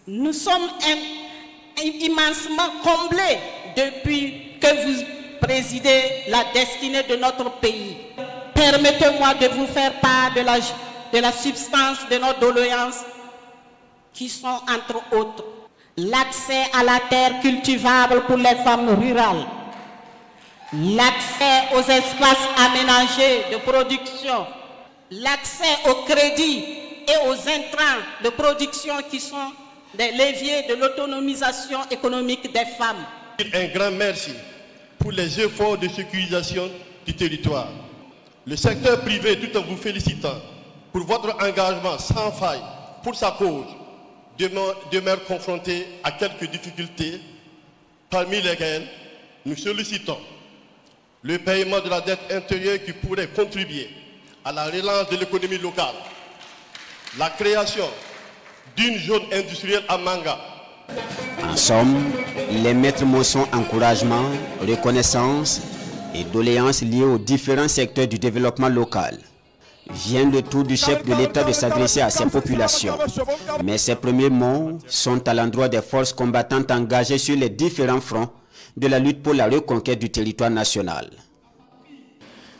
Nous sommes immensement comblés depuis que vous présidez la destinée de notre pays. Permettez-moi de vous faire part de la substance de nos doléances qui sont entre autres l'accès à la terre cultivable pour les femmes rurales, l'accès aux espaces aménagés de production, l'accès au crédit et aux intrants de production qui sont des leviers de l'autonomisation économique des femmes. Un grand merci pour les efforts de sécurisation du territoire. Le secteur privé, tout en vous félicitant pour votre engagement sans faille pour sa cause, demeure confronté à quelques difficultés, parmi lesquelles nous sollicitons le paiement de la dette intérieure qui pourrait contribuer à la relance de l'économie locale, la création d'une zone industrielle à Manga. En somme, les maîtres mots sont encouragement, reconnaissance et doléances liées aux différents secteurs du développement local. Vient le tour du chef de l'État de s'adresser à ses populations. Mais ces premiers mots sont à l'endroit des forces combattantes engagées sur les différents fronts de la lutte pour la reconquête du territoire national.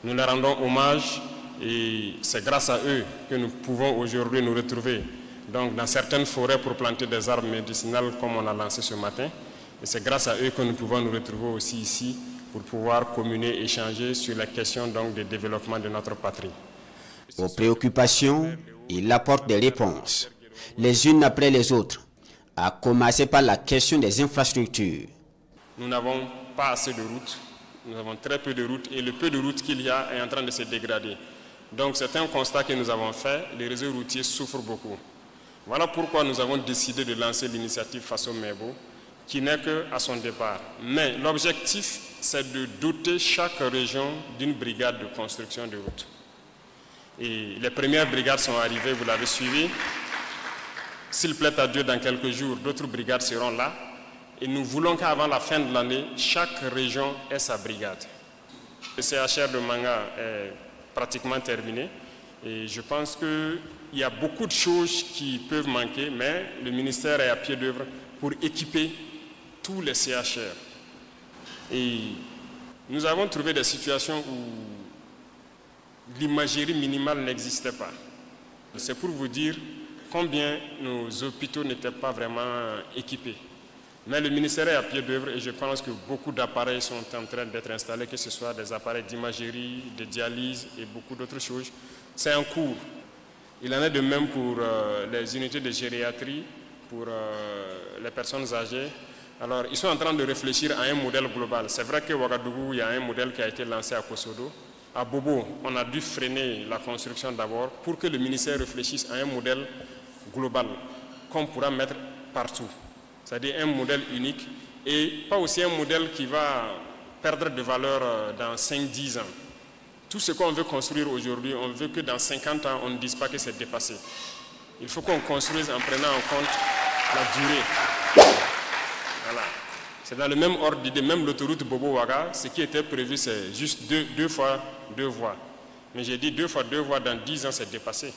Nous leur rendons hommage et c'est grâce à eux que nous pouvons aujourd'hui nous retrouver donc, dans certaines forêts pour planter des arbres médicinales comme on a lancé ce matin. Et c'est grâce à eux que nous pouvons nous retrouver aussi ici pour pouvoir communier, échanger sur la question donc, du développement de notre patrie. Aux préoccupations, il apporte des réponses, les unes après les autres, à commencer par la question des infrastructures. Nous n'avons pas assez de routes, nous avons très peu de routes et le peu de routes qu'il y a est en train de se dégrader. Donc c'est un constat que nous avons fait, les réseaux routiers souffrent beaucoup. Voilà pourquoi nous avons décidé de lancer l'initiative Faso Mebo, qui n'est qu'à son départ. Mais l'objectif, c'est de doter chaque région d'une brigade de construction de routes. Et les premières brigades sont arrivées, vous l'avez suivi. S'il plaît à Dieu, dans quelques jours, d'autres brigades seront là. Et nous voulons qu'avant la fin de l'année, chaque région ait sa brigade. Le CHR de Manga est pratiquement terminé. Et je pense qu'il y a beaucoup de choses qui peuvent manquer, mais le ministère est à pied d'œuvre pour équiper tous les CHR. Et nous avons trouvé des situations où l'imagerie minimale n'existait pas. C'est pour vous dire combien nos hôpitaux n'étaient pas vraiment équipés. Mais le ministère est à pied d'œuvre et je pense que beaucoup d'appareils sont en train d'être installés, que ce soit des appareils d'imagerie, de dialyse et beaucoup d'autres choses. C'est en cours. Il en est de même pour les unités de gériatrie, pour les personnes âgées. Alors, ils sont en train de réfléchir à un modèle global. C'est vrai qu'à Ouagadougou, il y a un modèle qui a été lancé à Kosodo. À Bobo, on a dû freiner la construction d'abord pour que le ministère réfléchisse à un modèle global qu'on pourra mettre partout. C'est-à-dire un modèle unique et pas aussi un modèle qui va perdre de valeur dans 5-10 ans. Tout ce qu'on veut construire aujourd'hui, on veut que dans 50 ans, on ne dise pas que c'est dépassé. Il faut qu'on construise en prenant en compte la durée. Voilà. C'est dans le même ordre d'idée, même l'autoroute Bobo-Ouaga, ce qui était prévu, c'est juste deux fois 2 voies. Mais j'ai dit 2 fois 2 voies, dans 10 ans, c'est dépassé.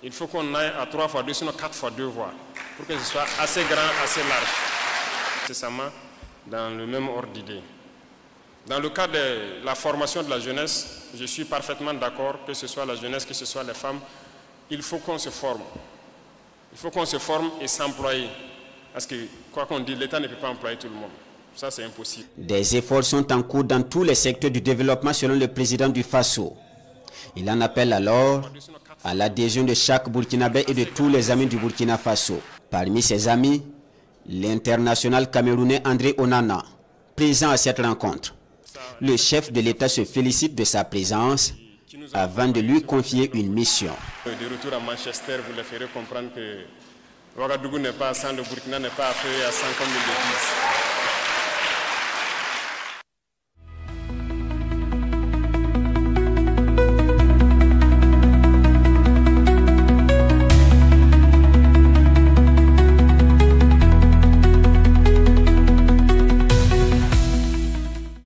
Il faut qu'on aille à 3 fois 2, sinon 4 fois 2 voies, pour que ce soit assez grand, assez large. C'est ça, dans le même ordre d'idée. Dans le cas de la formation de la jeunesse, je suis parfaitement d'accord, que ce soit la jeunesse, que ce soit les femmes, il faut qu'on se forme. Il faut qu'on se forme et s'employer. Parce que, quoi qu'on dise, l'État ne peut pas employer tout le monde. Ça, c'est impossible. Des efforts sont en cours dans tous les secteurs du développement selon le président du Faso. Il en appelle alors à l'adhésion de chaque Burkinabé et de tous les amis du Burkina Faso. Parmi ses amis, l'international camerounais André Onana, présent à cette rencontre. Le chef de l'État se félicite de sa présence avant de lui confier une mission. De retour à Manchester, vous le ferez comprendre que Ouagadougou n'est pas à 100, le Burkina n'est pas à feu à 100 comme ils le disent.